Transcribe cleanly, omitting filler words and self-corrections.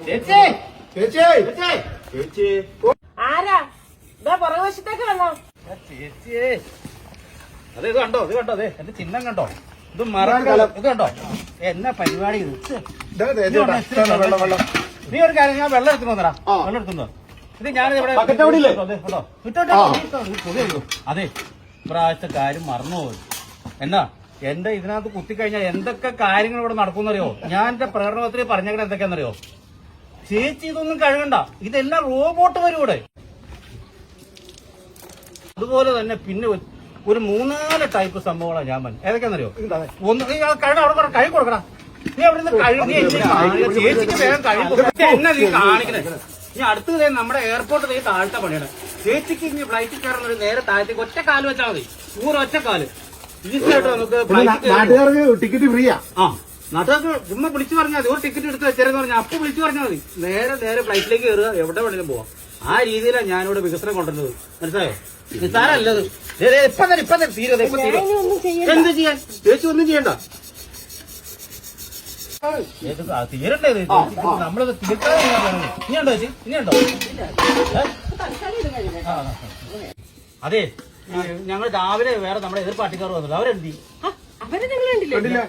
ചേച്ചി ചേച്ചി ചേച്ചി ചേച്ചി ആരാ ഇതാ പുറകു വശത്തേക്ക് വന്നോ. ചേച്ചിയേ അതെ ഇത് കണ്ടോ അതെ എന്റെ ചിഹ്നം കണ്ടോ ഇത് മറക്കലം ഇത് കണ്ടോ എന്നാ പരിപാടി ഇത് നീ ഒരു കാര്യം ഞാൻ വെള്ളം എടുത്തു വന്നടാ വെള്ളം എടുത്തുണ്ടോ ഇത് ഞാനിവിടെ അതെ ഇപ്രാവശ്യത്തെ കാര്യം മറന്നുപോയി എന്നാ എന്റെ ഇതിനകത്ത് കുത്തിക്കഴിഞ്ഞാൽ എന്തൊക്കെ കാര്യങ്ങൾ ഇവിടെ നടക്കുന്നറിയോ ഞാൻ എന്റെ പ്രകടനത്തിൽ പറഞ്ഞേക്കണ എന്തൊക്കെയാണെന്നറിയോ ചേച്ചി ഇതൊന്നും കഴുകണ്ട ഇതെല്ലാം റോബോട്ട് വരും ഇവിടെ അതുപോലെ തന്നെ പിന്നെ ഒരു 3-4 ടൈപ്പ് സംഭവങ്ങളാണ് ഞാൻ പറഞ്ഞു ഏതൊക്കെയാണെന്നറിയോ ഒന്ന് നീ കഴുക അവിടെ കഴുകി കൊടുക്കടാ നീ അവിടെ നിന്ന് കഴുകി ചേച്ചിക്ക് വേഗം കഴുകി എന്നെ നീ കാണിക്കണേ നീ അടുത്ത് നമ്മുടെ എയർപോർട്ട് നീ താഴത്തെ പണിയാണ് ചേച്ചിക്ക് ഇനി ഫ്ലൈറ്റിൽ കയറുന്ന നേരെ താഴത്തേക്ക് ഒറ്റ കാല് വെച്ചാൽ മതി ഒറ്റ കാല് ഈസിയായിട്ട് നമുക്ക് നാട്ടുകാർക്ക് ടിക്കറ്റ് ഫ്രീയാ നാട്ടുകാർക്ക് ചുമ്മാ വിളിച്ചു പറഞ്ഞാൽ മതി ഒരു ടിക്കറ്റ് എടുത്ത് വെച്ചേരെന്ന് പറഞ്ഞാൽ അപ്പൊ വിളിച്ചു പറഞ്ഞാൽ മതി നേരെ ഫ്ലൈറ്റിലേക്ക് കയറുക എവിടെ വേണേലും പോവാം ആ രീതിയിലാണ് ഞാനിവിടെ വികസനം കൊണ്ടുവരുന്നത് മനസ്സിലായോ നിസ്സാരല്ലത് ഇപ്പൊ തന്നെ തീരത് എന്ത് ചെയ്യാൻ ചേച്ചി ഒന്നും ചെയ്യണ്ട തീരണ്ടേ നമ്മളത് തീർക്കാതെ ഇനിയുണ്ടോ ചേച്ചി ഇനിയുണ്ടോ അതെ ഞങ്ങൾ രാവിലെ വേറെ നമ്മുടെ എതിർ പാർട്ടിക്കാർ വന്നത് അവരെന്തി അവരെ നിങ്ങൾ കണ്ടില്ലേ?